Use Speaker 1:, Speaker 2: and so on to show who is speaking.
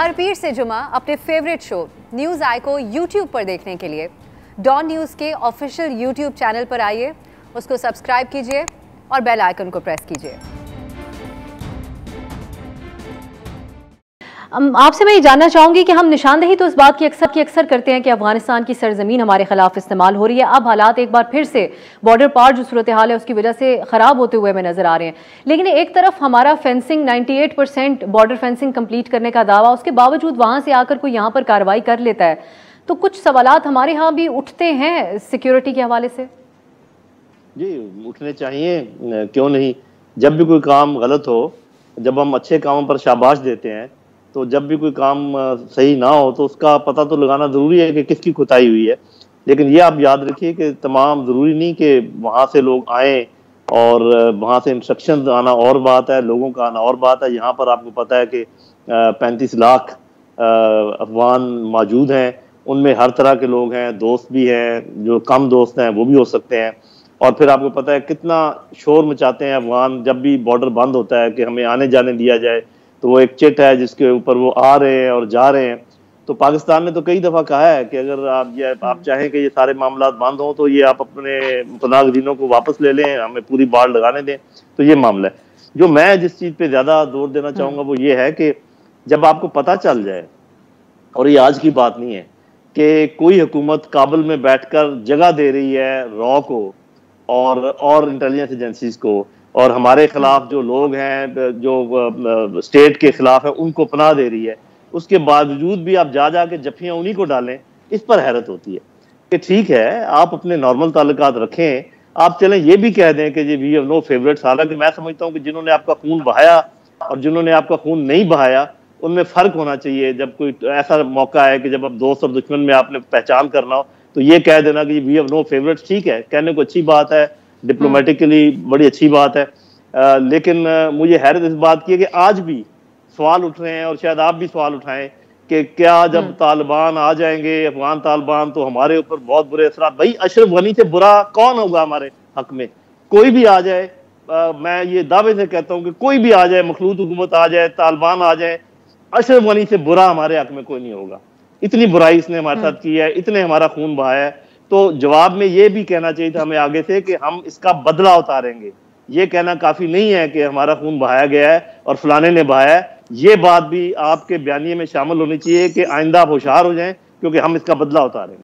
Speaker 1: हर पीर से जुमा अपने फेवरेट शो न्यूज़ आई को यूट्यूब पर देखने के लिए डॉन न्यूज़ के ऑफिशियल यूट्यूब चैनल पर आइए, उसको सब्सक्राइब कीजिए और बेल आइकन को प्रेस कीजिए। आपसे मैं ये जानना चाहूंगी कि हम निशानदेही तो इस बात की अक्सर करते हैं कि अफगानिस्तान की सरजमीन हमारे खिलाफ इस्तेमाल हो रही है। अब हालात एक बार फिर से बॉर्डर पार जो सूरत हाल है उसकी वजह से ख़राब होते हुए हमें नजर आ रहे हैं। लेकिन एक तरफ हमारा फेंसिंग 98% बॉर्डर फेंसिंग कंप्लीट करने का दावा, उसके बावजूद वहाँ से आकर कोई यहाँ पर कार्रवाई कर लेता है, तो कुछ सवालात हमारे यहाँ भी उठते हैं सिक्योरिटी के हवाले से।
Speaker 2: जी उठने चाहिए, क्यों नहीं। जब भी कोई काम गलत हो, जब हम अच्छे कामों पर शाबाश देते हैं, तो जब भी कोई काम सही ना हो तो उसका पता तो लगाना ज़रूरी है कि किसकी कोताही हुई है। लेकिन ये आप याद रखिए कि तमाम ज़रूरी नहीं कि वहाँ से लोग आएँ और वहाँ से इंस्ट्रक्शन आना और बात है, लोगों का आना और बात है। यहाँ पर आपको पता है कि 35 लाख अफगान मौजूद हैं, उनमें हर तरह के लोग हैं, दोस्त भी हैं, जो कम दोस्त हैं वो भी हो सकते हैं। और फिर आपको पता है कितना शोर मचाते हैं अफगान जब भी बॉर्डर बंद होता है कि हमें आने जाने दिया जाए। तो वो एक चिट है जिसके ऊपर वो आ रहे हैं और जा रहे हैं। तो पाकिस्तान ने तो कई दफ़ा कहा है कि अगर आप चाहें कि ये सारे मामला बंद हों तो ये आप अपने मुतनाज़िरों को वापस ले लें, हमें पूरी बाढ़ लगाने दें। तो ये मामला है। जो मैं जिस चीज़ पे ज़्यादा जोर देना चाहूँगा वो ये है कि जब आपको पता चल जाए, और ये आज की बात नहीं है, कि कोई हुकूमत काबुल में बैठकर जगह दे रही है रॉ को और इंटेलिजेंस एजेंसीज को, और हमारे खिलाफ जो लोग हैं, जो स्टेट के खिलाफ है, उनको पनाह दे रही है, उसके बावजूद भी आप जा के जफ्फियाँ उन्हीं को डालें, इस पर हैरत होती है। कि ठीक है, आप अपने नॉर्मल ताल्लुकात रखें, आप चलें ये भी कह दें कि जी वी हैव नो फेवरेट्स। हालांकि मैं समझता हूँ कि जिन्होंने आपका खून बहाया और जिन्होंने आपका खून नहीं बहाया, उनमें फ़र्क होना चाहिए। जब कोई ऐसा मौका है कि जब आप दोस्त और दुश्मन में आपने पहचान करना हो, तो ये कह देना कि वी हैव नो फेवरेट्स, ठीक है, कहने को अच्छी बात है, डिप्लोमेटिकली बड़ी अच्छी बात है। लेकिन मुझे हैरत इस बात की है कि आज भी सवाल उठ रहे हैं, और शायद आप भी सवाल उठाएं कि क्या जब तालिबान आ जाएंगे, अफगान तालिबान, तो हमारे ऊपर बहुत बुरे असरात। भाई अशरफ गनी से बुरा कौन होगा हमारे हक में? कोई भी आ जाए, मैं ये दावे से कहता हूँ कि कोई भी आ जाए, मखलूत हुकूमत आ जाए, तालिबान आ जाए, अशरफ गनी से बुरा हमारे हक में कोई नहीं होगा। इतनी बुराई इसने हमारे साथ की है, इतने हमारा खून बहाया है। तो जवाब में ये भी कहना चाहिए था हमें आगे से कि हम इसका बदला उतारेंगे। ये कहना काफी नहीं है कि हमारा खून बहाया गया है और फलाने ने बहाया है। ये बात भी आपके बयानिए में शामिल होनी चाहिए कि आइंदा आप होशियार हो जाएं, क्योंकि हम इसका बदला उतारेंगे।